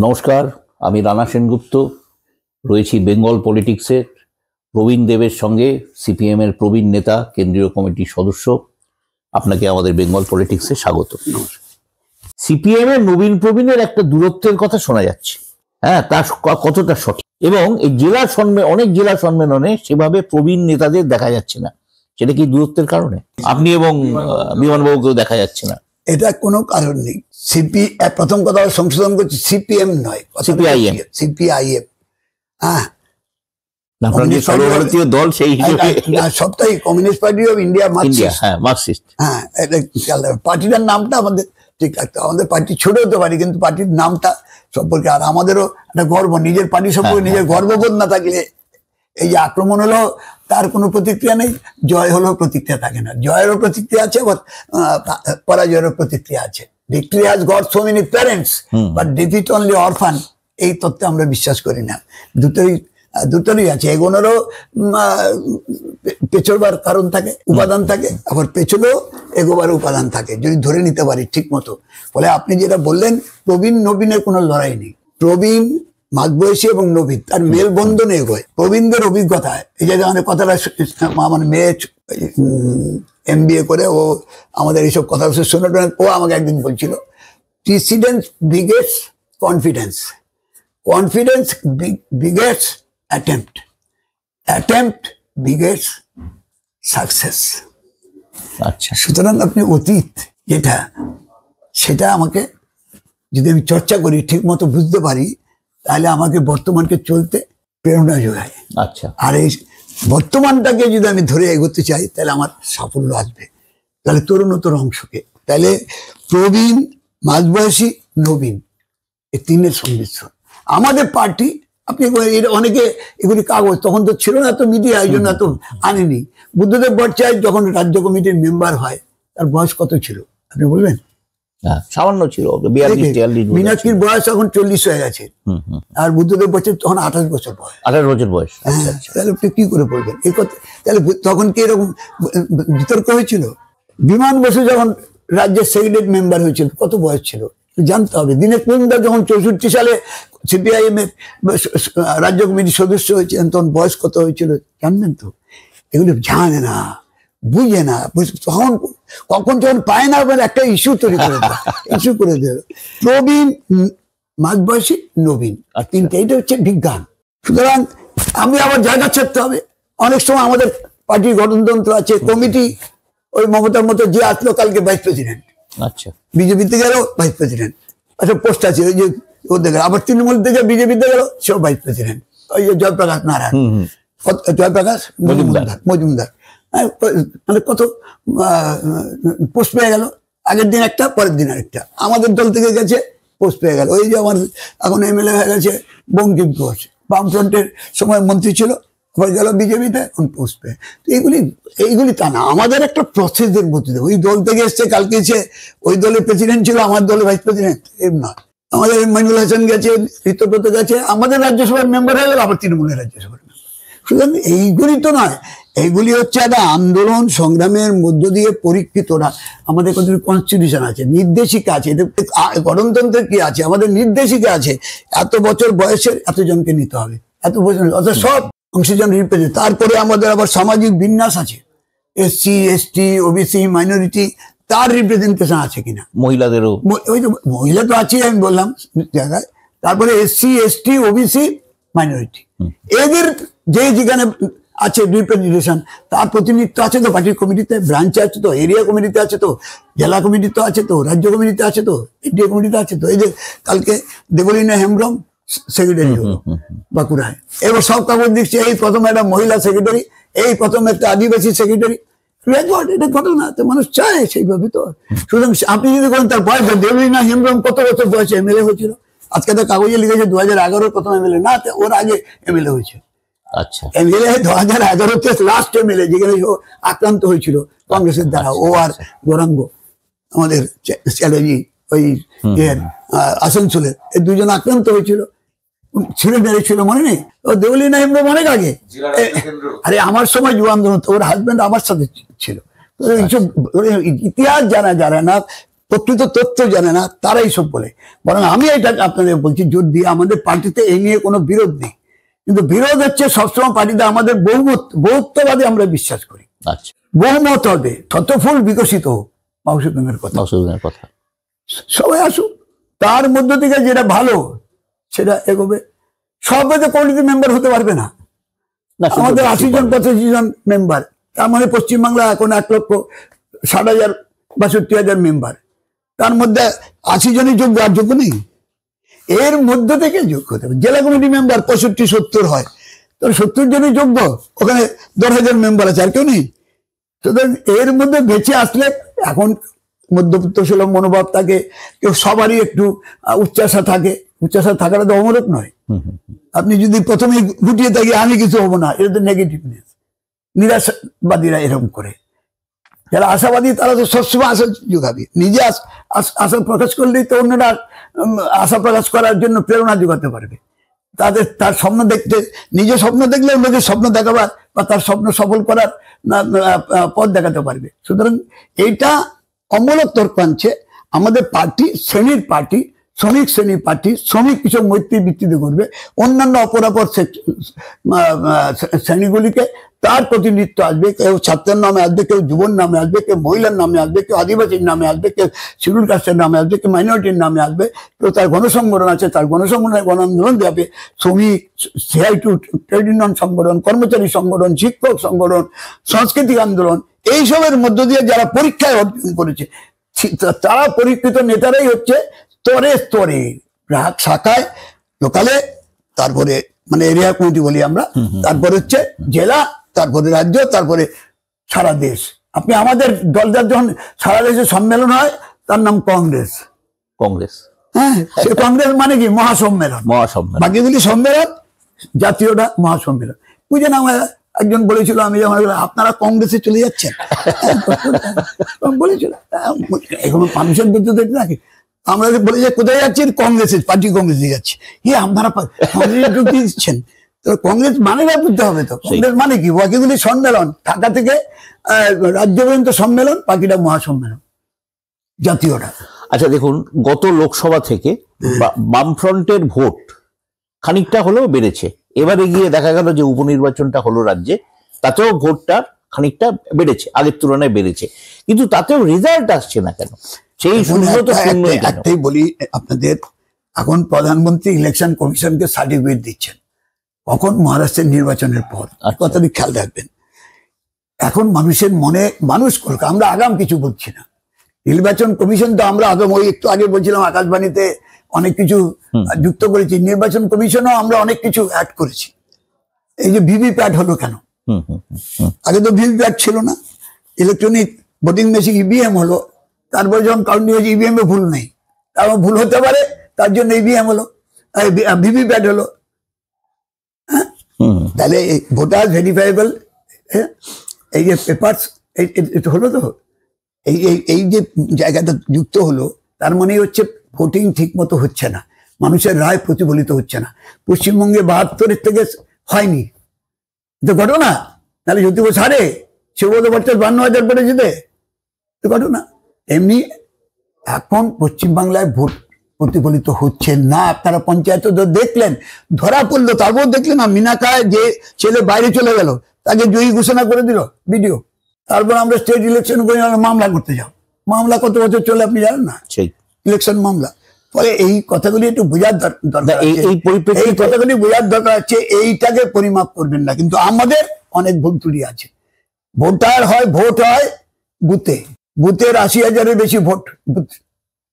নমস্কার, আমি রানা সেনগুপ্ত রয়েছি বেঙ্গল পলিটিক্সের প্রবীণ দেবের সঙ্গে। সিপিএম এর প্রবীণ নেতা, কেন্দ্রীয় কমিটির সদস্য। আপনাকে আমাদের বেঙ্গল পলিটিক্সে স্বাগত। সিপিএম এর নবীন প্রবীণের একটা দূরত্বের কথা শোনা যাচ্ছে, হ্যাঁ, তা কতটা সঠিক? এবং এই অনেক জেলা সম্মেলনে সেভাবে প্রবীণ নেতাদের দেখা যাচ্ছে না, সেটা কি দূরত্বের কারণে? আপনি এবং বিমানবাবুকেও দেখা যাচ্ছে না। এটা কোনো কারণ নেই। প্রথম কথা সংশোধন করছি, সিপিএম নয়, সিপিআইএম। সিপিআইএম, হ্যাঁ, সর্বভারতীয় দল, সেই সবটাই communist party of India, Marxist. হ্যাঁ, পার্টিটার নামটা আমাদের ঠিক রাখতে হবে। আমাদের পার্টি ছোট হতে পারি, কিন্তু পার্টির নামটা সম্পর্কে আর আমাদেরও একটা গর্ব, নিজের পার্টি সম্পর্কে নিজের গর্ববোধ না থাকলে, এই যে আক্রমণ হলো তার কোনো প্রতিক্রিয়া নেই, জয় হলেও প্রতিক্রিয়া থাকে না। জয়েরও প্রতিক্রিয়া আছে, পরাজয়েরও প্রতিক্রিয়া আছে। Victory has got so many parents but defeat only অরফান, এই তত্ত্বে আমরা বিশ্বাস করি না। দুটোরই আছে, এগোনোরও পেছবার কারণ থাকে, উপাদান থাকে, আবার পেছনেও এগোবার উপাদান থাকে, যদি ধরে নিতে পারি ঠিক মতো। ফলে আপনি যেটা বললেন, প্রবীণ নবীনের কোনো লড়াই নেই। প্রবীণ মাঝবয়সী এবং নবীন তার মেলবন্ধনে এগোয়। প্রবীণদের অভিজ্ঞতায়, এই যে আমাদের কথাটা, আমার মেয়ে MBA করে ও আমাদের এইসব কথা শুনে, ও আমাকে একদিন বলছিল, precedence begets confidence, confidence begets attempt, attempt begets success. আচ্ছা, সুতরাং আপনি অতীত যেটা, সেটা আমাকে যদি আমি চর্চা করি, ঠিক মতো বুঝতে পারি, তাহলে আমাকে বর্তমানকে চলতে প্রেরণা যোগায়। আচ্ছা, আর এই বর্তমানটাকে যদি আমি ধরে এগোতে চাই, তাহলে আমার সাফল্য আসবে। তাহলে তরুণতর অংশকে, তাহলে প্রবীণ, মাঝবয়সী, নবীন, এই তিনের সংমিশ্রণ আমাদের পার্টি। আপনি অনেকে এগুলি কাগজ, তখন তো ছিল না এত মিডিয়া, এই জন্য এত আনেনি। বুদ্ধদেব ভট্টাচার্য যখন রাজ্য কমিটির মেম্বার হয়, তার বয়স কত ছিল আপনি বলবেন? সামান্য ছিল। মীনাক্ষীর বয়স এখন 40 হয়ে গেছে, আর বুদ্ধদেব ভট্টাচার্য তখন 28 বছর বয়স। 28 বছর বয়স। তাহলে আপনি কি করে বলবেন এই কথা? তাহলে তখন কি এরকম বিতর্ক হয়েছিল? বিমান বসু যখন রাজ্যের সেক্রেটারি মেম্বার হয়েছিল, কত বয়স ছিল জানতে হবে। দীনেশ মজুমদার যখন 64 সালে সিপিআইএম এর রাজ্য কমিটির সদস্য হয়েছিলেন, তখন বয়স কত হয়েছিল জানবেন তো? এগুলো জানে না, বুঝে না, তখন কখন যখন পায় না, একটা ইস্যু তৈরি করে দেয়, ইস্যু করে দেবে। প্রবীণ, মাঝবয়সী, নবীন, তিনটে, এটা হচ্ছে বিজ্ঞান। সুতরাং আমি আবার জায়গা ছাড়তে হবে। অনেক সময় আমাদের পার্টির গঠনতন্ত্র আছে, কমিটি, ওই মমতার মতো যে আসলো কালকে ভাইস প্রেসিডেন্ট, আচ্ছা, বিজেপিতে গেল ভাইস প্রেসিডেন্ট, আচ্ছা পোস্ট আছে, ওই যে ওদের গেল, আবার তৃণমূল থেকে বিজেপিতে গেল, সেও ভাইস প্রেসিডেন্ট। ওই যে জয়প্রকাশ নারায়ণ, জয়প্রকাশ মজুমদার, মানে কত পোস্ট পেয়ে গেল, আগের দিন একটা, পরের দিন আরেকটা। আমাদের দল থেকে গেছে, পোস্ট পেয়ে গেল। ওই যে আমার এখন MLA হয়ে গেছে বঙ্কিম ঘোষ, বামফ্রন্টের সময় মন্ত্রী ছিল, হয়ে গেল বিজেপিতে, এখন পোস্ট পেয়ে। এইগুলি তা না, আমাদের একটা প্রসেসের মধ্যে, ওই দল থেকে এসছে, কালকে এসে ওই দলের প্রেসিডেন্ট ছিল, আমার দলের ভাইস প্রেসিডেন্ট, এর নয়। আমাদের মইনুল হাসান গেছে, ঋতব্রত গেছে, আমাদের রাজ্যসভার মেম্বার হয়ে গেল, আবার তৃণমূলের রাজ্যসভার মেম্বার। সুতরাং এইগুলি তো নয়, এইগুলি হচ্ছে একটা আন্দোলন সংগ্রামের মধ্য দিয়ে পরীক্ষিতরা। আমাদের কত কনস্টিটিউশন আছে, নির্দেশিকা আছে, গণতন্ত্রের কি আছে, আমাদের নির্দেশিকা আছে, এত বছর বয়সের এতজনকে নিতে হবে, এত বছর, অর্থাৎ সব অংশীজন রিপ্রেজেন্ট। তারপরে আমাদের আবার সামাজিক বিন্যাস আছে, SC ST OBC মাইনরিটি, তার রিপ্রেজেন্টেশন আছে কিনা, মহিলাদেরও, ওই তো মহিলা তো আছে, আমি বললাম জায়গায়। তারপরে SC ST OBC মাইনরিটি, এদের যেখানে আছে রিপ্রেজেন্টেশন, তার প্রতিনিধিত্ব আছে তো পার্টির কমিটিতে, ব্রাঞ্চে আছে তো, এরিয়া কমিটিতে আছে তো, জেলা কমিটিতে আছে তো, রাজ্য কমিটিতে আছে তো, এনডিএ কমিটিতে আছে তো। এই যে কালকে দেবলীনা হেমব্রম সেক্রেটারি হলো বাঁকুড়ায়, এবার সব কাগজ দিচ্ছে, এই প্রথম একটা মহিলা সেক্রেটারি, এই প্রথম একটা আদিবাসী সেক্রেটারি। রেকর্ড, এটা ঘটনা, তো মানুষ চায় সেইভাবে তো। সুতরাং আপনি যদি বলেন তার বয়স, দেবলীনা হেমব্রম কত বছর বয়সে MLA হয়েছিল? আজকে তো কাগজে লিখেছে 2011 প্রথম MLA, না ওর আগে MLA হয়েছে। আচ্ছা, MLA 2011-তে লাস্ট MLA, যেখানে আক্রান্ত হয়েছিল কংগ্রেসের দ্বারা, ও আর গৌরাঙ্গ, আমাদের চ্যাটার্জি, ওই আসানসোলের, এই দুজন আক্রান্ত হয়েছিল, ছিঁড়ে মেরেছিল, মনে নেই? ও দেবলীনা হেমব্রম অনেক আগে, আরে আমার সময় যুব আন্দোলন, ওর হাজবেন্ড আমার সাথে ছিল। ইতিহাস যারা না, প্রকৃত তথ্য জানে না তারাই সব বলে। বরং আমি এটা আপনাদের বলছি, যদি আমাদের পার্টিতে এই নিয়ে কোনো বিরোধ নেই, কিন্তু বিরোধ হচ্ছে সবসময় পার্টিতে আমাদের বহুত্ববাদে আমরা বিশ্বাস করি। আচ্ছা, বহুমত হবে, শতফুল বিকশিত হোক, মাউসুমের কথা, মাসুদের কথা। সবাই আসুক, তার মধ্য থেকে যেটা ভালো সেটা এগোবে। সবাই তো কমিটি মেম্বার হতে পারবে না। আমাদের 80 জন 85 জন মেম্বার, তার মানে পশ্চিমবাংলা এখন 1,60,000-62,000 মেম্বার, তার মধ্যে 80 জনই যোগ্য, আর যোগ্য নেই। এর মধ্য থেকে যোগ্য হতে হবে। জেলা কমিটি মেম্বার 65-70 হয়, তো 70 জনই যোগ্য, ওখানে 10,000 মেম্বার আছে, আর কেউ নেই। সুতরাং এর মধ্যে বেঁচে আসলে, এখন মধ্যবিত্ত সুলভ মনোভাব থাকে, কেউ সবারই একটু উচ্চাসা থাকে, উচ্চাসা থাকাটা তো অমূলক নয়। আপনি যদি প্রথমে গুটিয়ে থাকি আমি কিছু হবো না, এটা তো নেগেটিভনেস। নিরাশাবাদীরা এরকম করে, যারা আশাবাদী তারা তো সবসময় আশা যোগাবে। নিজে আশা প্রকাশ করলেই তো অন্যরা আশা প্রকাশ করার জন্য প্রেরণা যোগাতে পারবে। তার স্বপ্ন দেখতে, নিজে স্বপ্ন দেখলে অন্যকে স্বপ্ন দেখাবার বা তার স্বপ্ন সফল করার পথ দেখাতে পারবে। সুতরাং এইটা অমূলক তর্ক আনছে। আমাদের পার্টি শ্রেণীর পার্টি, শ্রমিক শ্রেণীর পার্টি, শ্রমিক কিছু মৈত্রী ভিত্তিতে করবে, অন্যান্য অপরাপর শ্রেণীগুলিকে তার প্রতিনিধিত্ব আসবে। কেউ ছাত্রের নামে আসবে, কেউ যুবর নামে আসবে, কেউ মহিলার নামে আসবে, কেউ আদিবাসীর নামে আসবে, কেউ শিডিউল কাস্টের নামে আসবে, কেউ মাইনরিটির নামে আসবে, কেউ তার গণসংগঠন আছে তার গণসংগঠনের গণ আন্দোলন যাবে। শ্রমিক, CI2 ট্রেড ইউনিয়ন সংগঠন, কর্মচারী সংগঠন, শিক্ষক সংগঠন, সাংস্কৃতিক আন্দোলন, এইসবের মধ্য দিয়ে যারা পরীক্ষায় অর্জন করেছে তারা পরীক্ষিত নেতারাই হচ্ছে স্তরে স্তরে, শাখায়, লোকালে, তারপরে মানে এরিয়া কমিটি বলি আমরা, তারপরে হচ্ছে জেলা, তারপরে রাজ্য, তারপরে সারা দেশ। আপনি আমাদের দলদার যখন সারা দেশে সম্মেলন হয় তার নাম কংগ্রেস। কংগ্রেস, হ্যাঁ, সে কংগ্রেস মানে কি মহাসম্মেলন। মহাসম্মেলন, বাকিগুলি সম্মেলন, জাতীয়টা মহাসম্মেলন। বুঝেন, আমার একজন বলেছিল, আমি যখন আপনারা কংগ্রেসে চলে যাচ্ছেন বলেছিল, এখন মানুষের বিদ্যুৎ নাকি আমরা বলে যে কোথায় যাচ্ছি, কংগ্রেসের পার্টি কংগ্রেসে যাচ্ছি। আপনারা কংগ্রেস ঢুকিয়ে দিচ্ছেন, তো কংগ্রেস মানে বুঝতে হবে তো কংগ্রেস মানে কি। বাকিগুলি সম্মেলন, ঢাকা থেকে রাজ্য পর্যন্ত সম্মেলন, বাকিটা মহাসম্মেলন, জাতীয়টা। আচ্ছা দেখুন, গত লোকসভা থেকে বামফ্রন্টের ভোট খানিকটা হলেও বেড়েছে। এবারে গিয়ে দেখা গেল যে উপনির্বাচনটা হলো রাজ্যে, তাতেও ভোটটা খানিকটা বেড়েছে, আগের তুলনায় বেড়েছে, কিন্তু তাতেও রেজাল্ট আসছে না কেন? সেই একটাই বলি আপনাদের, এখন প্রধানমন্ত্রী ইলেকশন কমিশনকে সার্টিফিকেট দিচ্ছেন, কখন মহারাষ্ট্রের নির্বাচনের পর, কথাটি খেয়াল রাখবেন। এখন মানুষের মনে, মানুষ করুক, আমরা আগাম কিছু বলছি না। নির্বাচন কমিশন তো আমরা আগাম, ওই একটু আগে বলছিলাম আকাশবাণীতে অনেক কিছু যুক্ত করেছি, নির্বাচন কমিশনও আমরা অনেক কিছু অ্যাড করেছি। এই যে ভিভিপ্যাট হলো কেন, আগে তো ভিভিপ্যাট ছিল না, ইলেকট্রনিক ভোটিং মেশিন ইভিএম হলো, তারপর যখন কাউন্টিং হয়েছে ইভিএম এ ভুল নেই, তারপর ভুল হতে পারে, তার জন্য ইভিএম হলো, ভিভিপ্যাট হলো। হ্যাঁ, তাহলে ভোটার ভেরিফাইবল, এই যে পেপারস হলো, তো এই যে জায়গাটা যুক্ত হলো, তার মানে হচ্ছে ভোটিং ঠিক মতো হচ্ছে না, মানুষের রায় প্রতিফলিত হচ্ছে না। পশ্চিমবঙ্গে 72-এর থেকে হয়নি তো ঘটনা, তাহলে যদি ও ছাড়ে সুব্রত ভট্টাচার্য 52,000 পড়ে যেতে ঘটনা। এমনি এখন পশ্চিমবাংলায় ভোট প্রতিফলিত হচ্ছে না। আপনারা পঞ্চায়েত দেখলেন, ধরা পড়লো, তারপর দেখলেন না মিনাকায় যে ছেলে বাইরে চলে গেল তাকে জয়ী ঘোষণা করে দিল ভিডিও। তারপর আমরা স্টেট ইলেকশন করে মামলা করতে যাও, মামলা কত বছর চলে আপনি জানেন না, ইলেকশন মামলা। ফলে এই কথাগুলি একটু বোঝার দরকার, এই কথাগুলি বোঝার দরকার আছে। এইটাকে পরিমাপ করবেন না, কিন্তু আমাদের অনেক ভুল ত্রুটি আছে। ভোটার হয়, ভোট হয় বুথে, বুথের 80,000-এর বেশি ভোট।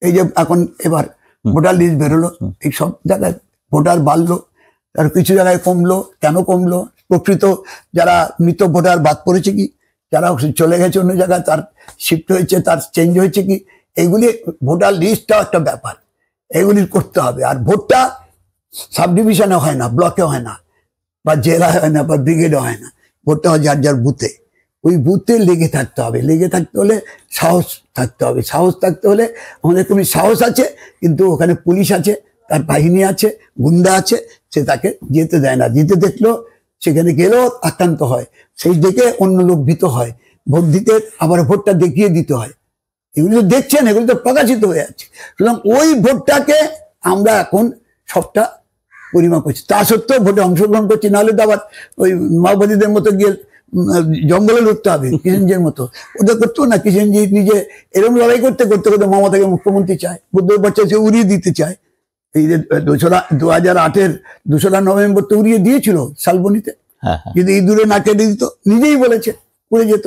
এই যে এখন এবার ভোটার লিস্ট বেরোলো, এই সব জায়গায় ভোটার বাড়লো, আর কিছু জায়গায় কমলো। কেন কমলো? প্রকৃত যারা মৃত ভোটার বাদ পড়েছে কি, যারা চলে গেছে অন্য জায়গায়, তার শিফট হয়েছে, তার চেঞ্জ হয়েছে কি, এইগুলি ভোটার লিস্টটাও একটা ব্যাপার, এগুলি করতে হবে। আর ভোটটা সাব ডিভিশনে হয় না, ব্লকে হয় না, বা জেলায় হয় না, বা ব্রিগেডে হয় না, ভোটটা হয় যার যার বুথে। ওই বুথে লেগে থাকতে হবে। লেগে থাকতে হলে সাহস থাকতে হবে। সাহস থাকতে হলে আমাদের খুবই সাহস আছে, কিন্তু ওখানে পুলিশ আছে, তার বাহিনী আছে, গুন্ডা আছে, সে তাকে যেতে দেয় না। যেতে দেখলো, সেখানে গেলেও আক্রান্ত হয়, সেই দেখে অন্য লোক ভীত হয়, ভোট দিতে আবার ভোটটা দেখিয়ে দিতে হয়। এগুলি তো দেখছেন, এগুলি তো প্রকাশিত হয়ে যাচ্ছে। সুতরাং ওই ভোটটাকে আমরা এখন সবটা পরিমাপ করছি, তা সত্ত্বেও ভোটে অংশগ্রহণ করছি, নাহলে তো আবার ওই মাওবাদীদের মতো গিয়ে জঙ্গলে লড়তে হবে কিষেনজির মতো। ওদের করতো না, কিষেনজি নিজে এরকম লড়াই করতে করতে করতে মমতাকে মুখ্যমন্ত্রী চায়, বুদ্ধ বাচ্চাকে উড়িয়ে দিতে চায়। এই যে 2008-এর 2রা নভেম্বর তো উড়িয়ে দিয়েছিল শালবনীতে, যদি এই দূরে না কেটে দিত, নিজেই বলেছে উড়ে যেত।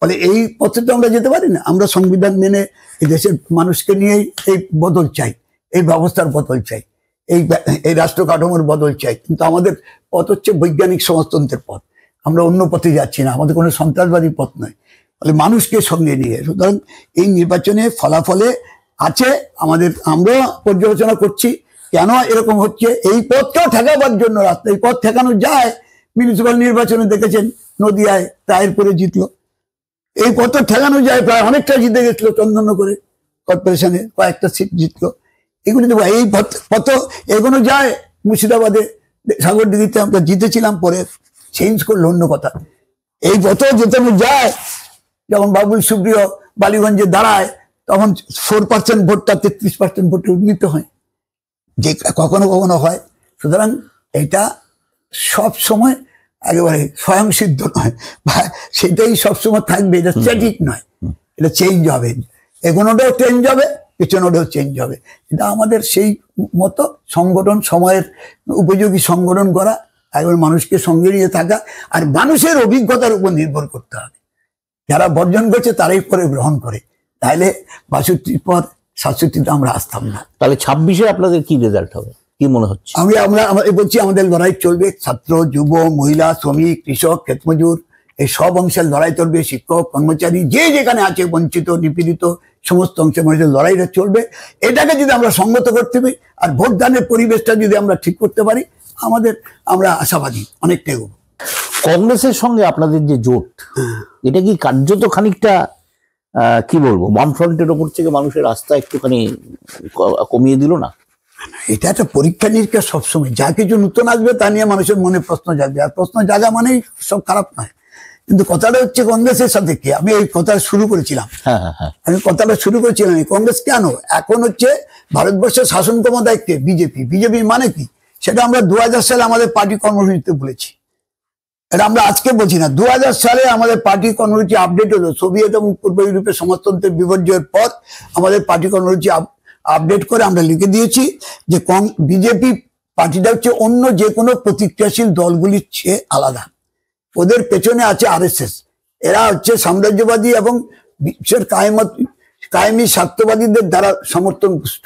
ফলে এই পথে তো আমরা যেতে পারি না। আমরা সংবিধান মেনে এই দেশের মানুষকে নিয়েই এই বদল চাই, এই ব্যবস্থার বদল চাই, এই রাষ্ট্র কাঠামোর বদল চাই। কিন্তু আমাদের পথ হচ্ছে বৈজ্ঞানিক সমাজতন্ত্রের পথ, আমরা অন্য পথে যাচ্ছি না, আমাদের কোনো সন্ত্রাসবাদী পথ নয়। ফলে মানুষকে সঙ্গে নিয়ে, সুতরাং এই নির্বাচনে ফলাফলে আছে আমাদের, আমরা পর্যালোচনা করছি কেন এরকম হচ্ছে। এই পথটাও ঠেকাবার জন্য রাস্তা, এই পথ ঠেকানো যায়। মিউনিসিপ্যাল নির্বাচনে দেখেছেন নদিয়ায় রায়ের পরে জিতলো, এই পথ ঠেকানো যায়, প্রায় অনেকটা জিতে গেছিল চন্দননগরে কর্পোরেশনে কয়েকটা সিট জিতলো। এগুলি তো এই পথ এগোনো যায়। মুর্শিদাবাদে সাগরদিঘিতে আমরা জিতেছিলাম, পরে চেঞ্জ করলো, অন্য কথা। এই পথ যেতানো যায়। যখন বাবুল সুপ্রিয় বালিগঞ্জে দাঁড়ায়, তখন 4% ভোটটা 33% ভোটে উন্নীত হয়, যে কখনো কখনো হয়। সুতরাং এটা সব সময় একেবারে স্বয়ংসিদ্ধ নয়, বা সেটাই সবসময় থাকবে, এটা স্ট্যাটিক নয়, এটা চেঞ্জ হবে। এগোনোটাও চেঞ্জ হবে, পেছনোটাও চেঞ্জ হবে। এটা আমাদের সেই মতো সংগঠন, সময়ের উপযোগী সংগঠন করা, একবার মানুষকে সঙ্গে নিয়ে থাকা, আর মানুষের অভিজ্ঞতার উপর নির্ভর করতে হবে। যারা বর্জন করছে তারাই পরে গ্রহণ করে, তাহলে 62 পর 67 আমরা আসতাম না। তাহলে 26-এ আপনাদের কি রেজাল্ট হবে, কি মনে হচ্ছে? আমরা বলছি আমাদের লড়াই চলবে। ছাত্র, যুব, মহিলা, শ্রমিক, কৃষক, ক্ষেতমজুর, এই সব অংশের লড়াই চলবে। শিক্ষক, কর্মচারী, যে যেখানে আছে, বঞ্চিত, নিপীড়িত, সমস্ত অংশের মানুষের লড়াইটা চলবে। এটাকে যদি আমরা সংগত করতে পারি, আর ভোটদানের পরিবেশটা যদি আমরা ঠিক করতে পারি, আমরা আশাবাদী অনেকটাই এগোবো। কংগ্রেসের সঙ্গে আপনাদের যে জোট, এটা কি কার্যত খানিকটা কি বলবো, বামফ্রন্টের ওপর থেকে মানুষের আস্থা একটুখানি কমিয়ে দিল না? এটা একটা পরীক্ষা নিরীক্ষা। সবসময় যা কিছু নতুন আসবে তা নিয়ে মানুষের মনে প্রশ্ন জাগবে, আর প্রশ্ন জাগা মানেই সব খারাপ নয়। কিন্তু কথাটা হচ্ছে কংগ্রেসের সাথে কি, আমি এই কথা শুরু করেছিলাম, কংগ্রেস কেন এখন হচ্ছে ভারতবর্ষের শাসন ক্ষমতায় কে? বিজেপি মানে কি সেটা আমরা 2000 সালে আমাদের পার্টি কর্মসূচিতে বলেছি। এটা আমরা আজকে বলছি না, 2000 সালে আমাদের পার্টি কর্মসূচি আপডেট হলো। সোভিয়েত এবং পূর্ব ইউরোপের সমাজতন্ত্রের বিপর্যয়ের পর আমাদের পার্টি কর্মসূচি আপডেট করে আমরা লিখে দিয়েছি যে বিজেপি পার্টিটা হচ্ছে অন্য যে কোনো প্রতিক্রিয়াশীল দলগুলির চেয়ে আলাদা। ওদের পেছনে আছে RSS, এরা হচ্ছে সাম্রাজ্যবাদী এবং বিশ্বের কায়েমি স্বার্থবাদীদের দ্বারা সমর্থন পুষ্ট।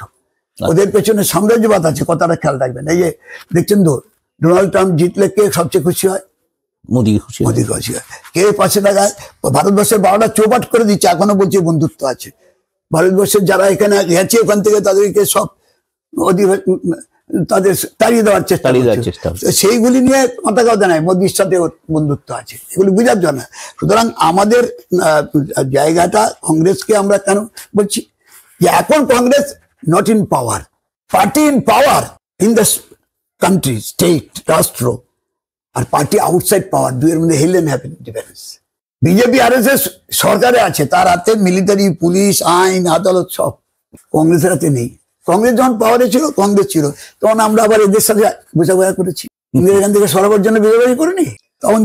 ওদের পেছনে সাম্রাজ্যবাদ আছে, কথাটা খেয়াল রাখবেন। এই যে দেখছেন তো, ডোনাল্ড ট্রাম্প জিতলে কে সবচেয়ে খুশি হয়? মোদি খুশি হয়। কে পাশে লাগায়? ভারতবর্ষের 12টা চৌপাট করে দিচ্ছে, এখনো বলছে বন্ধুত্ব আছে। ভারতবর্ষের যারা এখানে গেছে ওখান থেকে তাদেরকে সব তাদের তাড়িয়ে দেওয়ার চেষ্টা, সেইগুলি নিয়ে কথা নাই। মোদির সাথে বন্ধুত্ব আছে, এগুলি বুঝার জন্য। সুতরাং আমাদের জায়গাটা কংগ্রেসকে আমরা কেন বলছি যে এখন Congress not in power, party in power in the country, state, রাষ্ট্র, আর পার্টি আউটসাইড পাওয়ার, দুইয়ের মধ্যে will and happen difference. BJP RSS সরকারে আছে, তার হাতে মিলিটারি, পুলিশ, আইন, আদালত সব। কংগ্রেসের হাতে নেই। কংগ্রেস যখন পাওয়ারে ছিল, কংগ্রেস ছিল, তখন আমরা আবার এদের সাথে বোঝাপড়া করেছি, এখান থেকে সরাবার জন্য বিরোধী করিনি। তখন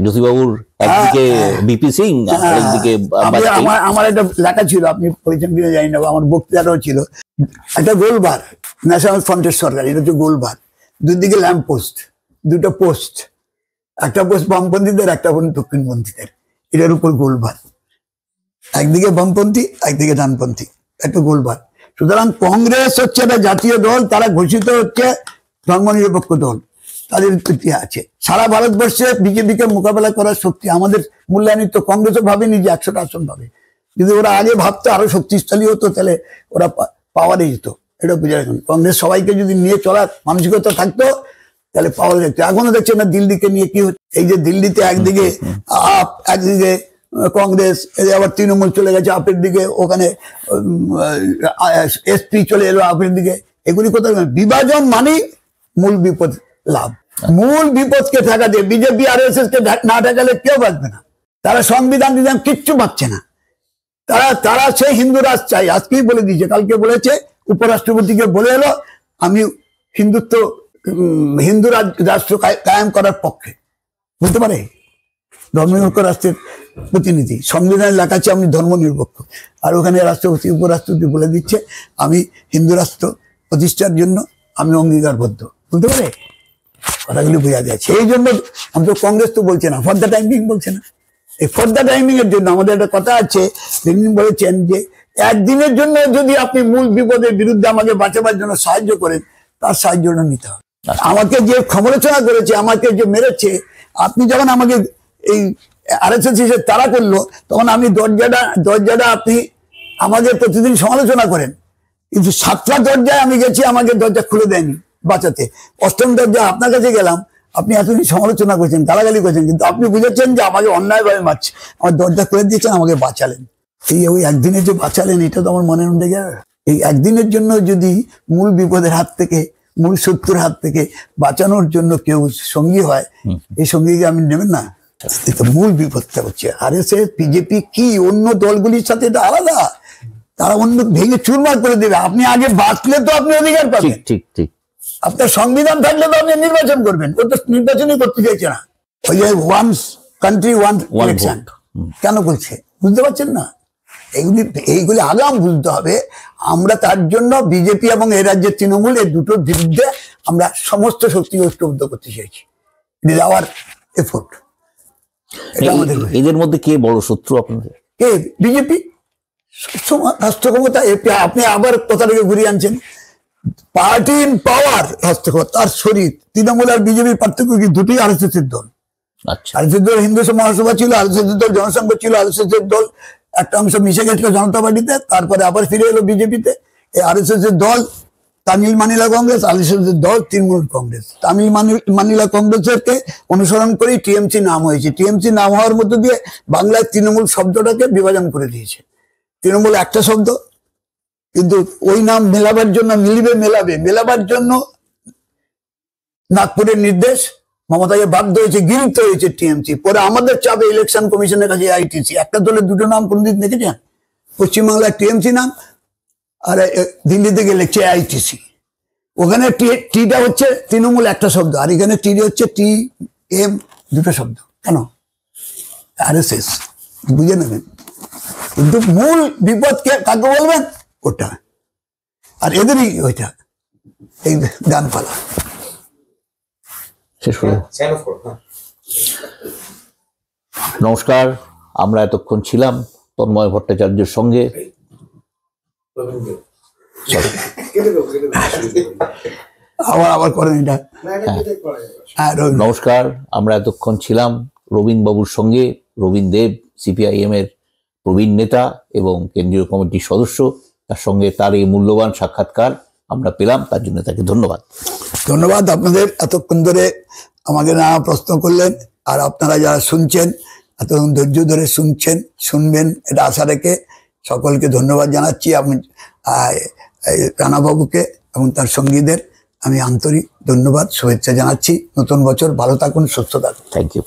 জ্যোতিবাবুর একদিকে বিপি সিং, একদিকে আমার একটা লেখা ছিল, আপনি পরিচয় দিতে জানি না, আমার বক্তৃতাটাও ছিল, একটা গোলবার, ন্যাশনাল ফ্রন্টের সরকার, এটা হচ্ছে গোলবার, দুদিকে ল্যাম্প পোস্ট, দুটো পোস্ট, একটা পোস্ট বামপন্থীদের, একটা দক্ষিণপন্থীদের, এটার উপর গোলবার, একদিকে বামপন্থী, একদিকে ডানপন্থী, একটা গোলবার। সুতরাং কংগ্রেস হচ্ছে একটা জাতীয় দল, তারা ঘোষিত হচ্ছে ধর্মনিরপেক্ষ দল, তাদের উৎপত্তি আছে। সারা ভারতবর্ষে বিজেপিকে মোকাবেলা করার শক্তি আমাদের মূল্যায়নিত। কংগ্রেসও ভাবেনি যে 100টা আসন পাবে, যদি ওরা আগে ভাবতো আরো শক্তিশালী হতো, তাহলে ওরা পাওয়ারে যেত। এটা বুঝে রাখুন, কংগ্রেস সবাইকে যদি নিয়ে চলার মানসিকতা থাকতো, তাহলে পাওয়ারে যেত। এখনো দেখছেন না দিল্লিকে নিয়ে কি হচ্ছে, এই যে দিল্লিতে একদিকে আপ, একদিকে কংগ্রেস, আবার তৃণমূল চলে গেছে আপের দিকে, ওখানে SP চলে এলো আপের দিকে, এগুলি কোথায়? বিভাজন মানেই মূল বিপদ লাভ। মূল বিপদকে ঠেকাতে বিজেপি RSS কে না ঠেকালে কেউ বাঁচবে না। তারা সংবিধান কিচ্ছু পাচ্ছে না। তারা তারা সেই হিন্দু রাষ্ট্র চাই, আজকেই বলে দিয়েছে, কালকে বলেছে, উপরাষ্ট্রপতিকে বলে এলো আমি হিন্দুত্ব হিন্দু রাষ্ট্র কায়েম করার পক্ষে। বলতে পারে ধর্মনিরপেক্ষ রাষ্ট্রের প্রতিনিধি, সংবিধানে লেখা আছে আমি ধর্মনিরপেক্ষ, আর ওখানে রাষ্ট্রপতি উপরাষ্ট্রপতি বলে দিচ্ছে আমি হিন্দু রাষ্ট্র প্রতিষ্ঠার জন্য আমি অঙ্গীকারবদ্ধ। বলতে পারে, কথাগুলি বোঝা যায়। সেই জন্য আমাদের কংগ্রেস তো বলছে না, ফর দ্য টাইম বিং বলছে না। এই ফর দ্য টাইমিং এর জন্য আমাদের একটা কথা আছে, তিনি বলেছেন যে একদিনের জন্য যদি আপনি মূল বিপদের বিরুদ্ধে আমাকে বাঁচাবার জন্য সাহায্য করেন, তার সাহায্য নিতে হবে। আমাকে যে সমালোচনা করেছে, আমাকে যে মেরেছে, আপনি যখন আমাকে এই আরএসএস হিসেবে তাড়া করলো, তখন আমি দরজাটা আপনি আমাদের প্রতিদিন সমালোচনা করেন, কিন্তু 7টা দরজায় আমি গেছি, আমাকে দরজা খুলে দেয়নি বাঁচাতে। 8ম দরজা আপনার কাছে গেলাম, আপনি এতদিন সমালোচনা করেছেন, গালাগালি করেছেন, কিন্তু আপনি বুঝেছেন যে আমাকে অন্যায়ভাবে মারছে, আমার দরজা খুলে দিয়েছেন, আমাকে বাঁচালেন। ওই একদিনে যে বাঁচালেন, এটা তো আমার মনের মধ্যে গেল। এই একদিনের জন্য যদি মূল বিপদের হাত থেকে, মূল শত্রুর হাত থেকে বাঁচানোর জন্য কেউ সঙ্গী হয়, এই সঙ্গীকে আমি নেবেন না। মূল বিপদটা হচ্ছে আরএসএস, বিজেপি কি অন্য দলগুলির সাথে এটা আলাদা, তারা অন্য ভেঙে চুরমার করে দেবে। আপনি আগে বাঁচলে তো আপনি অধিকার পাবেন, ঠিক ঠিক, আপনার সংবিধান থাকলে তো আপনি নির্বাচন করবেন, ও তো নির্বাচনই করতে চাইছে না। ওই যে ওয়ান কান্ট্রি ওয়ান ইলেকশন কেন বলছে, বুঝতে পারছেন না? এইগুলি আগাম বুঝতে হবে। আমরা তার জন্য বিজেপি এবং এই রাজ্যের তৃণমূল, এই দুটোর বিরুদ্ধে আমরা সমস্ত শক্তি ঐক্যবদ্ধ করতে চাইছি। It is our effort. এদের মধ্যে কে বড় শত্রু আপনাদের? কে? বিজেপি রাষ্ট্র ক্ষমতা। আপনি আবার কথাটাকে ঘুরিয়ে আনছেন, পার্টি ইন পাওয়ার রাষ্ট্র ক্ষমতা, তার শরীর। তৃণমূল আর বিজেপির পার্থক্য কি? দুটি আরএসএস এর দল। আরএসএস দল হিন্দু মহাসভা ছিল, আরএসএস দল জনসংঘ ছিল, আরএসএস এর দল একটা অংশ মিশে গেছিল জনতা পার্টিতে, তারপরে আবার ফিরে এলো বিজেপিতে। এই আরএসএস এর দল তামিল মানিলা কংগ্রেস, আরএসএস এর দল তৃণমূল কংগ্রেস। তামিল মানিলা কংগ্রেসকে অনুসরণ করেই টিএমসি নাম হয়েছে। টিএমসি নাম হওয়ার মধ্য দিয়ে বাংলায় তৃণমূল শব্দটাকে বিভাজন করে দিয়েছে। তৃণমূল একটা শব্দ, কিন্তু ওই নাম মেলাবার জন্য মেলাবার জন্য নাগপুরের নির্দেশ, মমতাকে বাধ্য হয়েছে, গৃহীত হয়েছে টিএমসি। পরে আমাদের চাপে ইলেকশন কমিশনের কাছে আইটিসি। একটা দলের দুটো নাম কোনদিন দেখেছেন? পশ্চিমবাংলায় টিএমসি নাম, আর দিল্লিতে গেলে আইটিসি। ওখানে টিটা হচ্ছে তৃণমূল একটা শব্দ, আর এখানে টি হচ্ছে টি এম দুটো শব্দ। কেন? আরএসএস, বুঝে নেবেন। কিন্তু মূল বিপদ কাকে বলবেন? ওটা। আর এদেরই ওইটা, এই গানপালা। নমস্কার, আমরা এতক্ষণ ছিলাম তন্ময় ভট্টাচার্যের সঙ্গে। আবার করেন এটা। নমস্কার, আমরা এতক্ষণ ছিলাম রবীন বাবুর সঙ্গে। রবীন দেব সিপিআইএম এর প্রবীণ নেতা এবং কেন্দ্রীয় কমিটির সদস্য, তার সঙ্গে তার এই মূল্যবান সাক্ষাৎকার আমরা পেলাম, তার জন্য তাকে ধন্যবাদ। ধন্যবাদ আপনাদের, এতক্ষণ ধরে আমাকে নানা প্রশ্ন করলেন, আর আপনারা যারা শুনছেন, এতক্ষণ ধৈর্য ধরে শুনবেন, এটা আশা রেখে সকলকে ধন্যবাদ জানাচ্ছি। আমি রানাবাবুকে এবং তার সঙ্গীদের আমি আন্তরিক ধন্যবাদ, শুভেচ্ছা জানাচ্ছি। নতুন বছর ভালো থাকুন, সুস্থ থাকুন। Thank you.